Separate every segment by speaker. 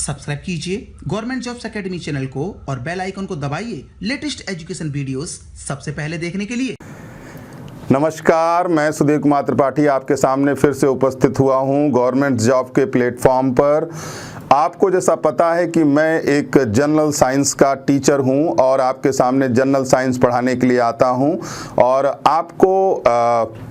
Speaker 1: Subscribe कीजिए government jobs academy channel को और बेल आइकन को दबाइए लेटेस्ट एजुकेशन वीडियोस सबसे पहले देखने के लिए।
Speaker 2: नमस्कार, मैं सुधीर कुमार त्रिपाठी आपके सामने फिर से उपस्थित हुआ हूं गवर्नमेंट जॉब के प्लेटफॉर्म पर। आपको जैसा पता है कि मैं एक जनरल साइंस का टीचर हूं और आपके सामने जनरल साइंस पढ़ाने के लिए आता हूं। और आपको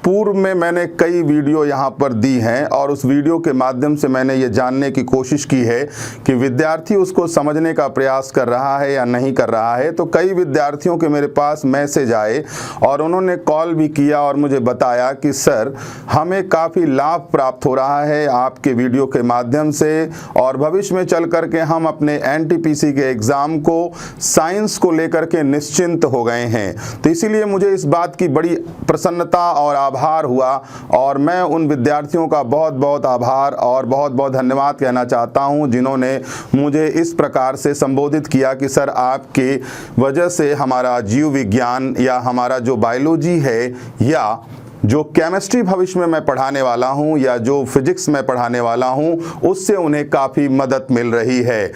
Speaker 2: पूर्व में मैंने कई वीडियो यहां पर दी हैं और उस वीडियो के माध्यम से मैंने ये जानने की कोशिश की है कि विद्यार्थी उसको समझने का प्रयास कर रहा है या नहीं कर रहा है। तो कई विद्यार्थियों के मेरे पास मैसेज आए और उन्होंने कॉल भी किया और मुझे बताया कि सर, हमें काफ़ी लाभ प्राप्त हो रहा है आपके वीडियो के माध्यम से और भविष्य में चल करके हम अपने एनटीपीसी के एग्ज़ाम को साइंस को लेकर के निश्चिंत हो गए हैं। तो इसीलिए मुझे इस बात की बड़ी प्रसन्नता और आभार हुआ और मैं उन विद्यार्थियों का बहुत बहुत आभार और बहुत बहुत धन्यवाद कहना चाहता हूं जिन्होंने मुझे इस प्रकार से संबोधित किया कि सर, आपके वजह से हमारा जीव विज्ञान या हमारा जो बायोलॉजी है या जो केमिस्ट्री भविष्य में मैं पढ़ाने वाला हूं या जो फिजिक्स में पढ़ाने वाला हूं, उससे उन्हें काफ़ी मदद मिल रही है।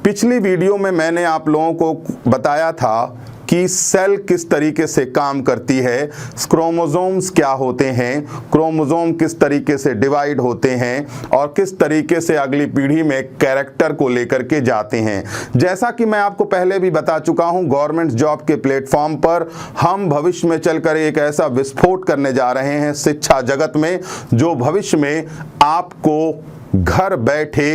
Speaker 2: पिछली वीडियो में मैंने आप लोगों को बताया था कि सेल किस तरीके से काम करती है, क्रोमोसोम्स क्या होते हैं, क्रोमोसोम किस तरीके से डिवाइड होते हैं और किस तरीके से अगली पीढ़ी में कैरेक्टर को लेकर के जाते हैं। जैसा कि मैं आपको पहले भी बता चुका हूं, गवर्नमेंट जॉब के प्लेटफॉर्म पर हम भविष्य में चलकर एक ऐसा विस्फोट करने जा रहे हैं शिक्षा जगत में, जो भविष्य में आपको घर बैठे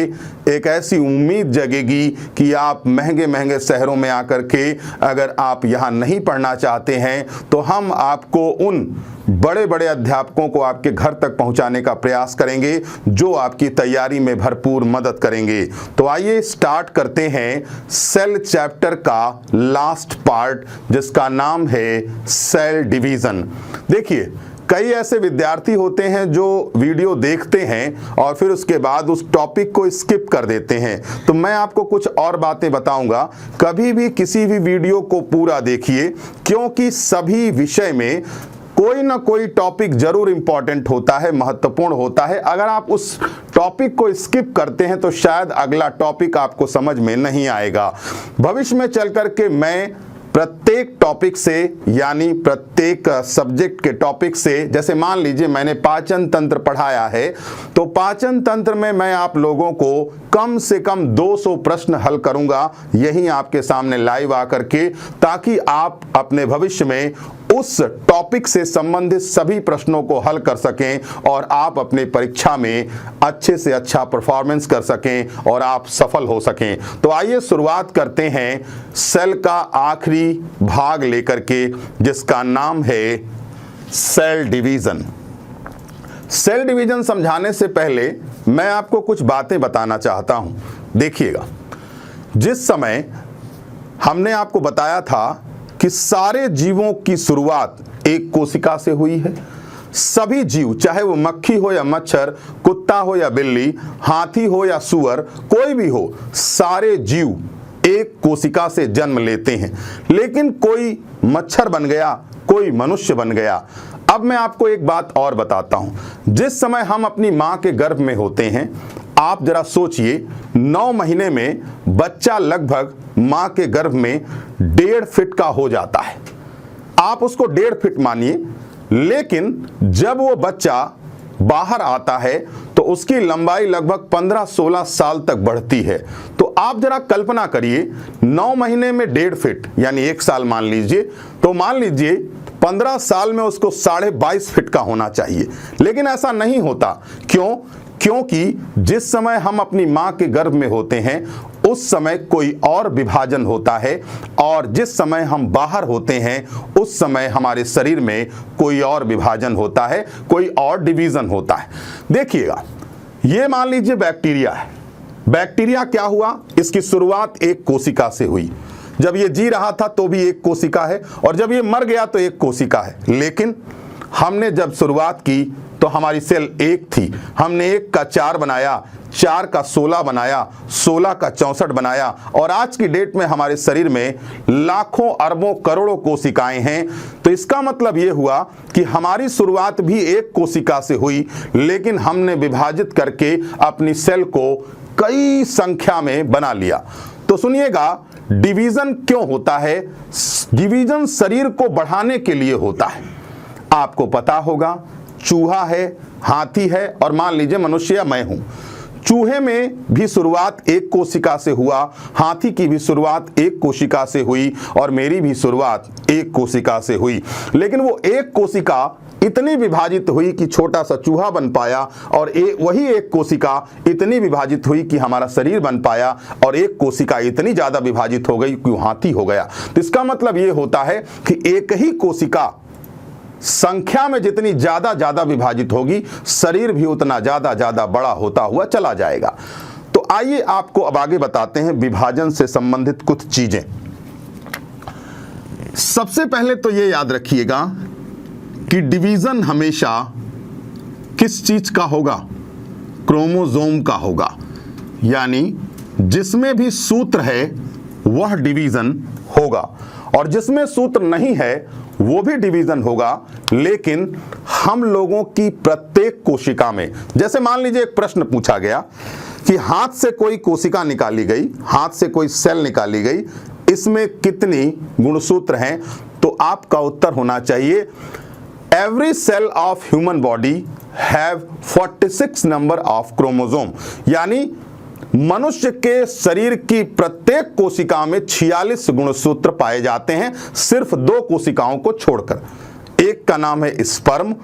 Speaker 2: एक ऐसी उम्मीद जगेगी कि आप महंगे महंगे शहरों में आकर के अगर आप यहाँ नहीं पढ़ना चाहते हैं तो हम आपको उन बड़े बड़े अध्यापकों को आपके घर तक पहुंचाने का प्रयास करेंगे जो आपकी तैयारी में भरपूर मदद करेंगे। तो आइए स्टार्ट करते हैं सेल चैप्टर का लास्ट पार्ट, जिसका नाम है सेल डिवीजन। देखिए, कई ऐसे विद्यार्थी होते हैं जो वीडियो देखते हैं और फिर उसके बाद उस टॉपिक को स्किप कर देते हैं। तो मैं आपको कुछ और बातें बताऊंगा। कभी भी किसी भी वीडियो को पूरा देखिए, क्योंकि सभी विषय में कोई ना कोई टॉपिक जरूर इंपॉर्टेंट होता है, महत्वपूर्ण होता है। अगर आप उस टॉपिक को स्किप करते हैं तो शायद अगला टॉपिक आपको समझ में नहीं आएगा। भविष्य में चल करके मैं प्रत्येक टॉपिक से यानी प्रत्येक सब्जेक्ट के टॉपिक से, जैसे मान लीजिए मैंने पाचन तंत्र पढ़ाया है, तो पाचन तंत्र में मैं आप लोगों को कम से कम 200 प्रश्न हल करूंगा यहीं आपके सामने लाइव आकर के, ताकि आप अपने भविष्य में उस टॉपिक से संबंधित सभी प्रश्नों को हल कर सकें और आप अपने परीक्षा में अच्छे से अच्छा परफॉर्मेंस कर सकें और आप सफल हो सकें। तो आइए शुरुआत करते हैं सेल का आखिरी भाग लेकर के, जिसका नाम है सेल डिवीजन। सेल डिवीजन समझाने से पहले मैं आपको कुछ बातें बताना चाहता हूं। देखिएगा, जिस समय हमने आपको बताया था कि सारे जीवों की शुरुआत एक कोशिका से हुई है। सभी जीव, चाहे वो मक्खी हो या मच्छर, कुत्ता हो या बिल्ली, हाथी हो या सूअर, कोई भी हो, सारे जीव एक कोशिका से जन्म लेते हैं। लेकिन कोई मच्छर बन गया, कोई मनुष्य बन गया। अब मैं आपको एक बात और बताता हूं। जिस समय हम अपनी मां के गर्भ में होते हैं, आप जरा सोचिए, 9 महीने में बच्चा लगभग मां के गर्भ में 1.5 फीट का हो जाता है। आप उसको 1.5 फीट मानिए, लेकिन जब वो बच्चा बाहर आता है तो उसकी लंबाई लगभग 15-16 साल तक बढ़ती है। तो आप जरा कल्पना करिए, 9 महीने में 1.5 फीट यानी 1 साल मान लीजिए, तो मान लीजिए 15 साल में उसको 22.5 फीट का होना चाहिए। लेकिन ऐसा नहीं होता। क्यों? क्योंकि जिस समय हम अपनी मां के गर्भ में होते हैं उस समय कोई और विभाजन होता है और जिस समय हम बाहर होते हैं उस समय हमारे शरीर में कोई और विभाजन होता है, कोई और डिवीजन होता है। देखिएगा, ये मान लीजिए बैक्टीरिया है। बैक्टीरिया क्या हुआ? इसकी शुरुआत एक कोशिका से हुई। जब ये जी रहा था तो भी एक कोशिका है और जब ये मर गया तो एक कोशिका है। लेकिन हमने जब शुरुआत की तो हमारी सेल एक थी। हमने 1 का 4 बनाया, 4 का 16 बनाया, 16 का 64 बनाया और आज की डेट में हमारे शरीर में लाखों अरबों करोड़ों कोशिकाएं हैं। तो इसका मतलब ये हुआ कि हमारी शुरुआत भी एक कोशिका से हुई, लेकिन हमने विभाजित करके अपनी सेल को कई संख्या में बना लिया। तो सुनिएगा, डिवीजन क्यों होता है? डिवीजन शरीर को बढ़ाने के लिए होता है। आपको पता होगा, चूहा है, हाथी है और मान लीजिए मनुष्य या मैं हूं। चूहे में भी शुरुआत एक कोशिका से हुआ, हाथी की भी शुरुआत एक कोशिका से हुई और मेरी भी शुरुआत एक कोशिका से हुई। लेकिन वो एक कोशिका इतनी विभाजित हुई कि छोटा सा चूहा बन पाया और वही एक कोशिका इतनी विभाजित हुई कि हमारा शरीर बन पाया और एक कोशिका इतनी ज्यादा विभाजित हो गई कि हाथी हो गया। तो इसका मतलब ये होता है कि एक ही कोशिका संख्या में जितनी ज्यादा विभाजित होगी, शरीर भी उतना ज्यादा बड़ा होता हुआ चला जाएगा। तो आइए आपको अब आगे बताते हैं विभाजन से संबंधित कुछ चीजें। सबसे पहले तो ये याद रखिएगा कि डिवीजन हमेशा किस चीज का होगा? क्रोमोसोम का होगा। यानी जिसमें भी सूत्र है वह डिवीजन होगा और जिसमें सूत्र नहीं है वो भी डिवीजन होगा। लेकिन हम लोगों की प्रत्येक कोशिका में, जैसे मान लीजिए एक प्रश्न पूछा गया कि हाथ से कोई कोशिका निकाली गई, हाथ से कोई सेल निकाली गई, इसमें कितनी गुणसूत्र हैं? तो आपका उत्तर होना चाहिए every cell of human body have 46 number of chromosome. यानी मनुष्य के शरीर की प्रत्येक कोशिका में 46 गुणसूत्र पाए जाते हैं, सिर्फ 2 कोशिकाओं को छोड़कर। एक का नाम है स्पर्म,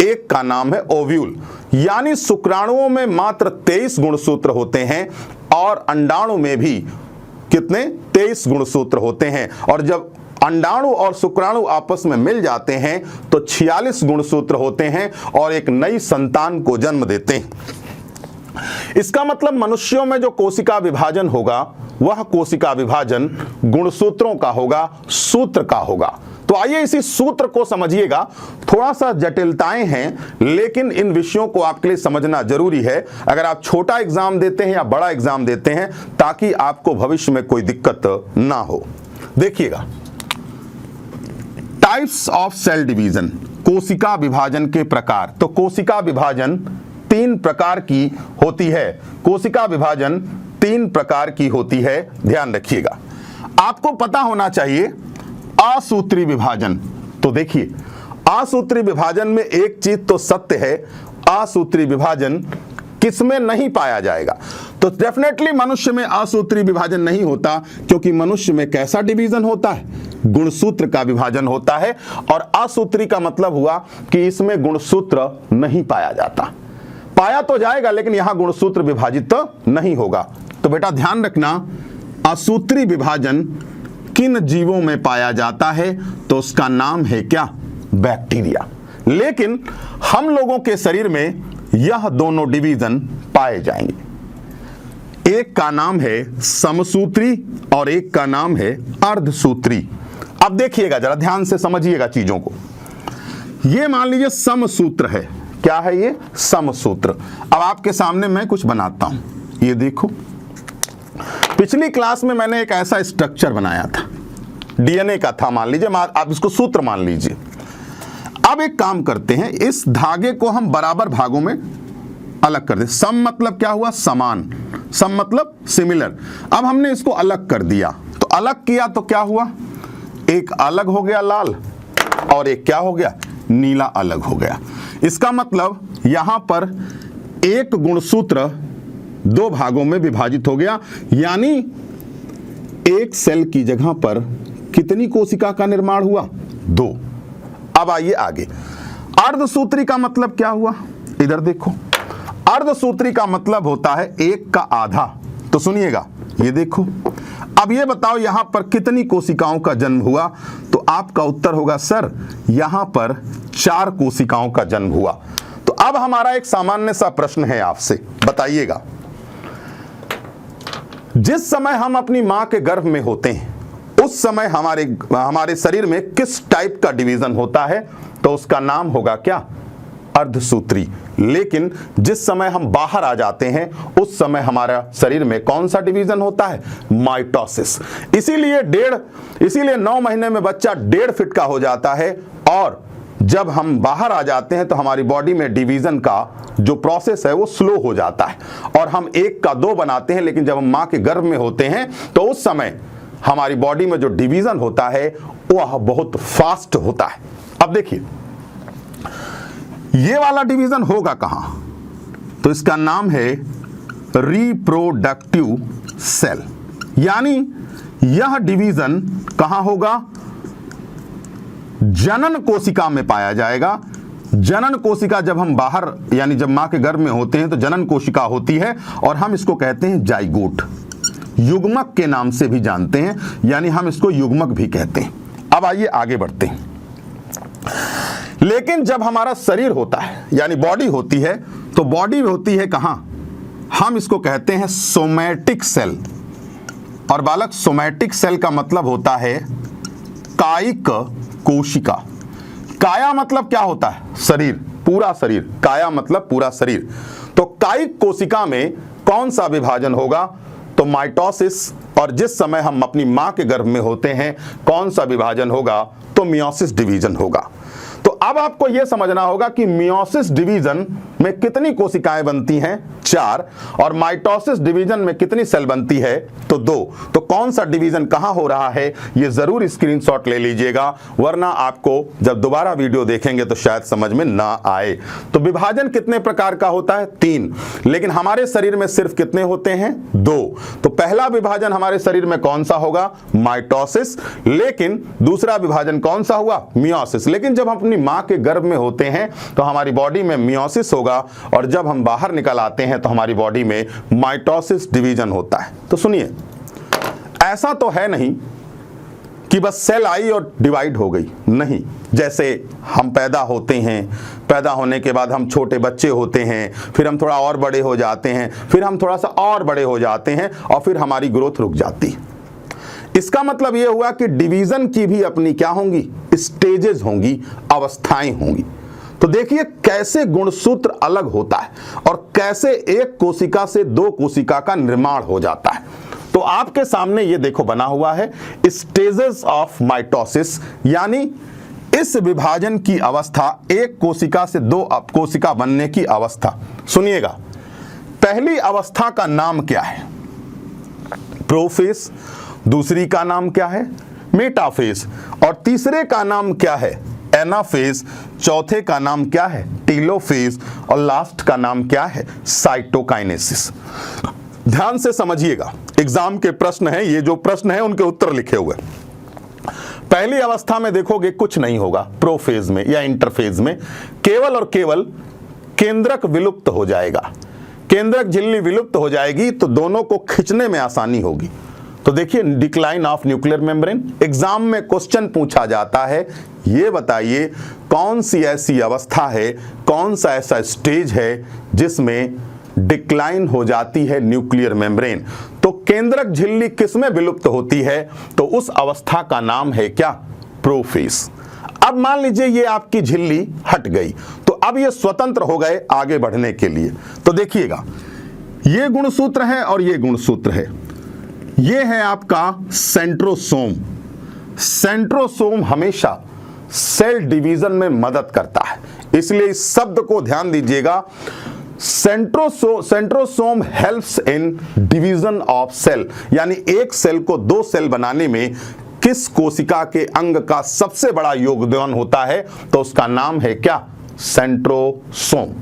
Speaker 2: एक का नाम है ओव्यूल। यानी शुक्राणुओं में मात्र 23 गुणसूत्र होते हैं और अंडाणु में भी कितने? 23 गुणसूत्र होते हैं। और जब अंडाणु और शुक्राणु आपस में मिल जाते हैं तो 46 गुणसूत्र होते हैं और एक नई संतान को जन्म देते हैं। इसका मतलब मनुष्यों में जो कोशिका विभाजन होगा वह कोशिका विभाजन गुणसूत्रों का होगा, सूत्र का होगा। तो आइए इसी सूत्र को समझिएगा। थोड़ा सा जटिलताएं हैं लेकिन इन विषयों को आपके लिए समझना जरूरी है अगर आप छोटा एग्जाम देते हैं या बड़ा एग्जाम देते हैं, ताकि आपको भविष्य में कोई दिक्कत ना हो। देखिएगा, टाइप्स ऑफ सेल डिवीजन, कोशिका विभाजन के प्रकार। तो कोशिका विभाजन 3 प्रकार की होती है। कोशिका विभाजन 3 प्रकार की होती है, ध्यान रखिएगा। आपको पता होना चाहिए असूत्री विभाजन। तो देखिए, असूत्री विभाजन में एक चीज तो सत्य है, असूत्री विभाजन किसमें नहीं पाया जाएगा? तो डेफिनेटली मनुष्य में असूत्री विभाजन नहीं होता, क्योंकि मनुष्य में कैसा डिवीजन होता है? गुणसूत्र का विभाजन होता है। और असूत्री का मतलब हुआ कि इसमें गुणसूत्र नहीं पाया जाता। पाया तो जाएगा लेकिन यहां गुणसूत्र विभाजित तो नहीं होगा। तो बेटा ध्यान रखना, असूत्री विभाजन किन जीवों में पाया जाता है? तो उसका नाम है क्या? बैक्टीरिया। लेकिन हम लोगों के शरीर में यह दोनों डिवीजन पाए जाएंगे। एक का नाम है समसूत्री और एक का नाम है अर्धसूत्री। अब देखिएगा, जरा ध्यान से समझिएगा चीजों को। ये मान लीजिए समसूत्र है। क्या है ये? समसूत्र। अब आपके सामने मैं कुछ बनाता हूं, ये देखो। पिछली क्लास में मैंने एक ऐसा स्ट्रक्चर बनाया था, डीएनए का था मान लीजिए, आप इसको सूत्र मान लीजिए। अब एक काम करते हैं, इस धागे को हम बराबर भागों में अलग कर दे। सम मतलब क्या हुआ? समान। सम मतलब सिमिलर। अब हमने इसको अलग कर दिया, तो अलग किया तो क्या हुआ? एक अलग हो गया लाल और एक क्या हो गया? नीला अलग हो गया। इसका मतलब यहां पर एक गुणसूत्र 2 भागों में विभाजित हो गया। यानी एक सेल की जगह पर कितनी कोशिका का निर्माण हुआ? 2। अब आइए आगे। अर्धसूत्री का मतलब क्या हुआ? इधर देखो, अर्धसूत्री का मतलब होता है 1 का आधा। तो सुनिएगा, ये देखो। अब ये बताओ यहां पर कितनी कोशिकाओं का जन्म हुआ? तो आपका उत्तर होगा सर यहां पर 4 कोशिकाओं का जन्म हुआ। तो अब हमारा एक सामान्य सा प्रश्न है आपसे, बताइएगा, जिस समय हम अपनी मां के गर्भ में होते हैं उस समय हमारे शरीर में किस टाइप का डिवीजन होता है? तो उसका नाम होगा क्या? अर्धसूत्री। लेकिन जिस समय हम बाहर आ जाते हैं उस समय हमारा शरीर में कौन सा डिवीजन होता है? माइटोसिस। इसीलिए 9 महीने में बच्चा 1.5 फीट का हो जाता है और जब हम बाहर आ जाते हैं तो हमारी बॉडी में डिवीजन का जो प्रोसेस है वो स्लो हो जाता है और हम 1 का 2 बनाते हैं, लेकिन जब हम मां के गर्भ में होते हैं तो उस समय हमारी बॉडी में जो डिवीजन होता है वह बहुत फास्ट होता है। अब देखिए ये वाला डिवीजन होगा कहां, तो इसका नाम है रिप्रोडक्टिव सेल, यानी यह डिवीजन कहां होगा, जनन कोशिका में पाया जाएगा। जनन कोशिका जब हम बाहर यानी जब मां के गर्भ में होते हैं तो जनन कोशिका होती है और हम इसको कहते हैं जाइगोट, युग्मक के नाम से भी जानते हैं, यानी हम इसको युग्मक भी कहते हैं। अब आइए आगे बढ़ते हैं। लेकिन जब हमारा शरीर होता है यानी बॉडी होती है तो बॉडी होती है कहां, हम इसको कहते हैं सोमैटिक सेल। और बालक सोमैटिक सेल का मतलब होता है कायिक कोशिका। काया मतलब क्या होता है, शरीर, पूरा शरीर, काया मतलब पूरा शरीर। तो कायिक कोशिका में कौन सा विभाजन होगा, तो माइटोसिस। और जिस समय हम अपनी मां के गर्भ में होते हैं कौन सा विभाजन होगा, तो मियोसिस डिवीजन होगा। तो अब आपको यह समझना होगा कि मियोसिस डिवीजन में कितनी कोशिकाएं बनती हैं, 4, और माइटोसिस डिवीजन में कितनी सेल बनती है, तो 2। तो कौन सा डिवीजन कहां हो रहा है यह जरूर स्क्रीनशॉट ले लीजिएगा, वरना आपको जब दोबारा वीडियो देखेंगे तो शायद समझ में ना आए। तो विभाजन कितने प्रकार का होता है, 3, लेकिन हमारे शरीर में सिर्फ कितने होते हैं, 2। तो पहला विभाजन हमारे शरीर में कौन सा होगा, माइटोसिस, लेकिन दूसरा विभाजन कौन सा हुआ, मियोसिस। लेकिन जब हम अपनी मां के गर्भ में होते हैं तो हमारी बॉडी में मियोसिस होगा और जब हम बाहर निकल आते हैं तो हमारी बॉडी में माइटोसिस डिवीजन होता है। तो सुनिए, ऐसा तो है नहीं कि बस सेल आई और डिवाइड हो गई, नहीं। जैसे हम पैदा होते हैं, पैदा होने के बाद हम छोटे बच्चे होते हैं, फिर हम थोड़ा और बड़े हो जाते हैं, फिर हम थोड़ा सा और बड़े हो जाते हैं और फिर हमारी ग्रोथ रुक जाती है। इसका मतलब यह हुआ कि डिवीजन की भी अपनी क्या होंगी, स्टेजेस होंगी, अवस्थाएं होंगी। तो देखिए कैसे गुणसूत्र अलग होता है और कैसे एक कोशिका से 2 कोशिका का निर्माण हो जाता है। तो आपके सामने ये देखो बना हुआ है स्टेजेस ऑफ माइटोसिस, यानी इस विभाजन की अवस्था, एक कोशिका से 2 कोशिका बनने की अवस्था। सुनिएगा, पहली अवस्था का नाम क्या है, प्रोफेज, दूसरी का नाम क्या है, मेटाफेज, और तीसरे का नाम क्या है, एनाफेज, चौथे का नाम क्या है, टीलोफेज, और लास्ट का नाम क्या है, साइटोकाइनेसिस। ध्यान से समझिएगा, एग्जाम के प्रश्न हैं, ये जो प्रश्न है उनके उत्तर लिखे हुए। पहली अवस्था में देखोगे कुछ नहीं होगा, प्रोफेज में या इंटरफेज में केवल और केवल केंद्रक विलुप्त हो जाएगा, केंद्रक झिल्ली विलुप्त हो जाएगी, तो दोनों को खींचने में आसानी होगी। तो देखिए decline of nuclear membrane, exam में क्वेश्चन पूछा जाता है, ये बताइए कौन सी ऐसी अवस्था है, कौन सा ऐसा स्टेज है जिसमें डिक्लाइन हो जाती है न्यूक्लियर मेम्ब्रेन। तो केंद्रक झिल्ली किसमें विलुप्त होती है, तो उस अवस्था का नाम है क्या, प्रोफेज। अब मान लीजिए ये आपकी झिल्ली हट गई, तो अब ये स्वतंत्र हो गए आगे बढ़ने के लिए। तो देखिएगा, ये गुणसूत्र है और ये गुणसूत्र है, ये है आपका सेंट्रोसोम। सेंट्रोसोम हमेशा सेल डिवीजन में मदद करता है, इसलिए इस शब्द को ध्यान दीजिएगा। Centrosome helps in division of cell, यानी एक सेल को 2 सेल बनाने में किस कोशिका के अंग का सबसे बड़ा योगदान होता है, तो उसका नाम है क्या, सेंट्रोसोम।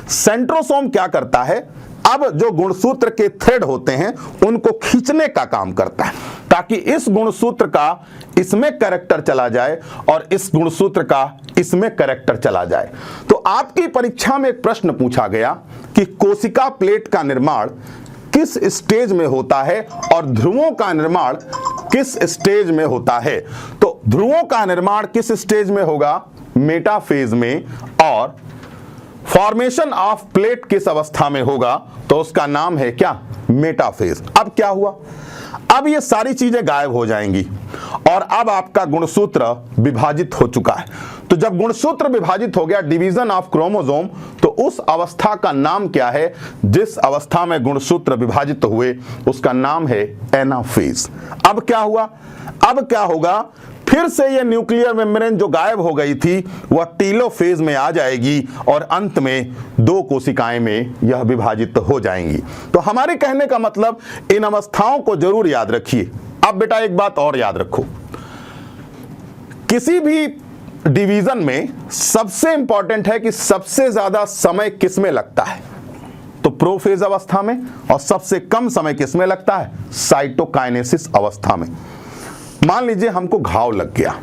Speaker 2: सेंट्रोसोम क्या करता है, अब जो गुणसूत्र के थ्रेड होते हैं उनको खींचने का काम करता है, ताकि इस गुणसूत्र का इसमें कैरेक्टर चला जाए और इस गुणसूत्र का इसमें कैरेक्टर चला जाए। तो आपकी परीक्षा में एक प्रश्न पूछा गया कि कोशिका प्लेट का निर्माण किस स्टेज में होता है और ध्रुवों का निर्माण किस स्टेज में होता है। तो ध्रुवों का निर्माण किस स्टेज में होगा, मेटाफेज में, और फॉर्मेशन ऑफ प्लेट किस अवस्था में होगा, तो उसका नाम है क्या, मेटाफेज। अब क्या हुआ, अब ये सारी चीजें गायब हो जाएंगी और अब आपका गुणसूत्र विभाजित हो चुका है। तो जब गुणसूत्र विभाजित हो गया, डिवीजन ऑफ क्रोमोसोम, तो उस अवस्था का नाम क्या है, जिस अवस्था में गुणसूत्र विभाजित हुए उसका नाम है एनाफेज। अब क्या हुआ, अब क्या होगा, फिर से ये न्यूक्लियर मेम्ब्रेन जो गायब हो गई थी वह टीलोफेज में आ जाएगी और अंत में 2 कोशिकाएं में यह विभाजित हो जाएंगी। तो हमारे कहने का मतलब इन अवस्थाओं को जरूर याद रखिए। अब बेटा एक बात और याद रखो, किसी भी डिवीजन में सबसे इंपॉर्टेंट है कि सबसे ज्यादा समय किसमें लगता है, तो प्रोफेज अवस्था में, और सबसे कम समय किसमें लगता है, साइटोकाइनेसिस अवस्था में। मान लीजिए हमको घाव लग गया,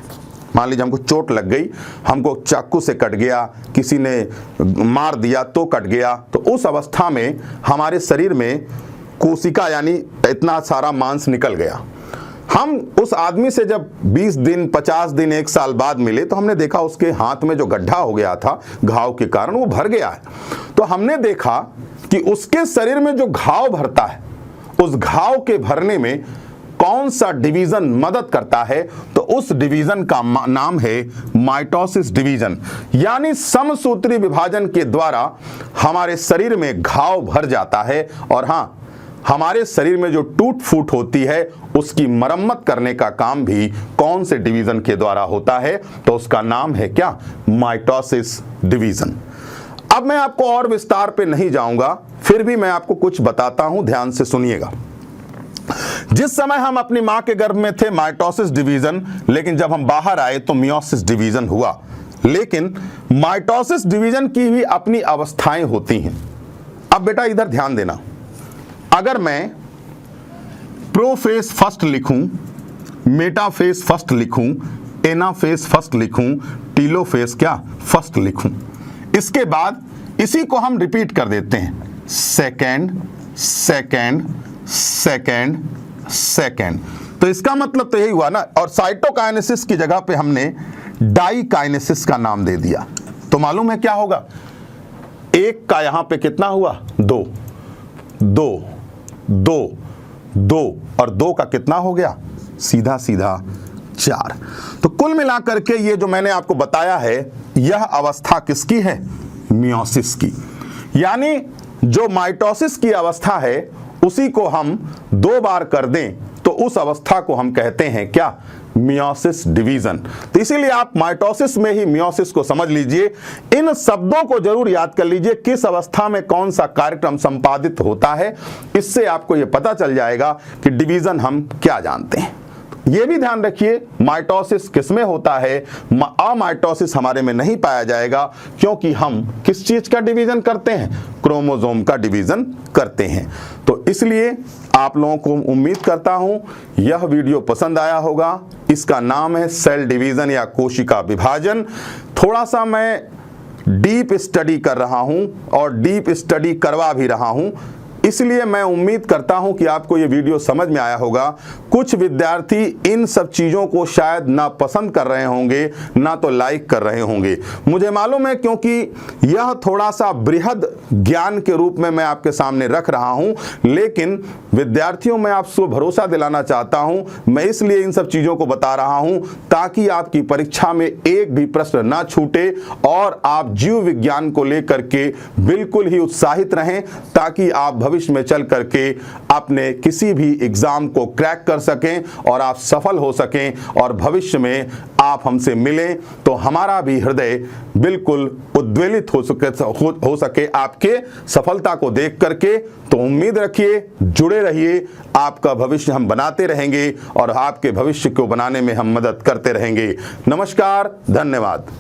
Speaker 2: मान लीजिए हमको चोट लग गई, हमको चाकू से कट गया, किसी ने मार दिया तो कट गया, तो उस अवस्था में हमारे शरीर में कोशिका यानी इतना सारा मांस निकल गया। हम उस आदमी से जब 20 दिन 50 दिन 1 साल बाद मिले तो हमने देखा उसके हाथ में जो गड्ढा हो गया था घाव के कारण वो भर गया है। तो हमने देखा कि उसके शरीर में जो घाव भरता है उस घाव के भरने में कौन सा डिवीजन मदद करता है, तो उस डिवीजन का नाम है माइटोसिस डिवीजन। यानी समसूत्री विभाजन के द्वारा हमारे शरीर में घाव भर जाता है और हाँ, हमारे शरीर में जो टूट फूट होती है उसकी मरम्मत करने का काम भी कौन से डिवीजन के द्वारा होता है, तो उसका नाम है क्या, माइटोसिस डिवीजन। अब मैं आपको और विस्तार पे नहीं जाऊंगा, फिर भी मैं आपको कुछ बताता हूं, ध्यान से सुनिएगा। जिस समय हम अपनी मां के गर्भ में थे माइटोसिस डिवीजन, लेकिन जब हम बाहर आए तो मियोसिस डिवीजन हुआ। लेकिन माइटोसिस डिवीजन की भी अपनी अवस्थाएं होती हैं। अब बेटा इधर ध्यान देना, अगर मैं प्रोफेज फर्स्ट लिखूं, मेटाफेज फर्स्ट लिखूं, एनाफेज फर्स्ट लिखूं, टीलोफेज क्या फर्स्ट लिखूं, इसके बाद इसी को हम रिपीट कर देते हैं, सेकेंड सेकेंड सेकेंड सेकेंड। तो इसका मतलब तो यही हुआ ना, और साइटोकाइनेसिस की जगह पे हमने डाइकाइनेसिस का नाम दे दिया। तो मालूम है क्या होगा, 1 का यहां पे कितना हुआ, 2 2 2 2 और 2 का कितना हो गया, सीधा सीधा 4। तो कुल मिलाकर के ये जो मैंने आपको बताया है यह अवस्था किसकी है, मियोसिस की। यानी जो माइटोसिस की अवस्था है उसी को हम 2 बार कर दें तो उस अवस्था को हम कहते हैं क्या, मियोसिस डिवीजन। तो इसीलिए आप माइटोसिस में ही मियोसिस को समझ लीजिए। इन शब्दों को जरूर याद कर लीजिए, किस अवस्था में कौन सा कार्यक्रम संपादित होता है, इससे आपको यह पता चल जाएगा कि डिवीजन हम क्या जानते हैं। यह भी ध्यान रखिए माइटोसिस किसमें होता है, अमाइटोसिस हमारे में नहीं पाया जाएगा, क्योंकि हम किस चीज का डिवीजन करते हैं, क्रोमोसोम का डिवीजन करते हैं। तो इसलिए आप लोगों को उम्मीद करता हूं यह वीडियो पसंद आया होगा। इसका नाम है सेल डिवीजन या कोशिका विभाजन। थोड़ा सा मैं डीप स्टडी कर रहा हूं और डीप स्टडी करवा भी रहा हूं, इसलिए मैं उम्मीद करता हूं कि आपको ये वीडियो समझ में आया होगा। कुछ विद्यार्थी इन सब चीज़ों को शायद ना पसंद कर रहे होंगे, ना तो लाइक कर रहे होंगे, मुझे मालूम है, क्योंकि यह थोड़ा सा बृहद ज्ञान के रूप में मैं आपके सामने रख रहा हूं। लेकिन विद्यार्थियों में आपको भरोसा दिलाना चाहता हूं, मैं इसलिए इन सब चीज़ों को बता रहा हूं ताकि आपकी परीक्षा में एक भी प्रश्न ना छूटे और आप जीव विज्ञान को लेकर के बिल्कुल ही उत्साहित रहें, ताकि आप भविष्य में चल करके अपने किसी भी एग्जाम को क्रैक कर सकें और आप सफल हो सकें और भविष्य में आप हमसे मिलें तो हमारा भी हृदय बिल्कुल उद्वेलित हो सके आपके सफलता को देख करके। तो उम्मीद रखिए, जुड़े रहिए, आपका भविष्य हम बनाते रहेंगे और आपके भविष्य को बनाने में हम मदद करते रहेंगे। नमस्कार, धन्यवाद।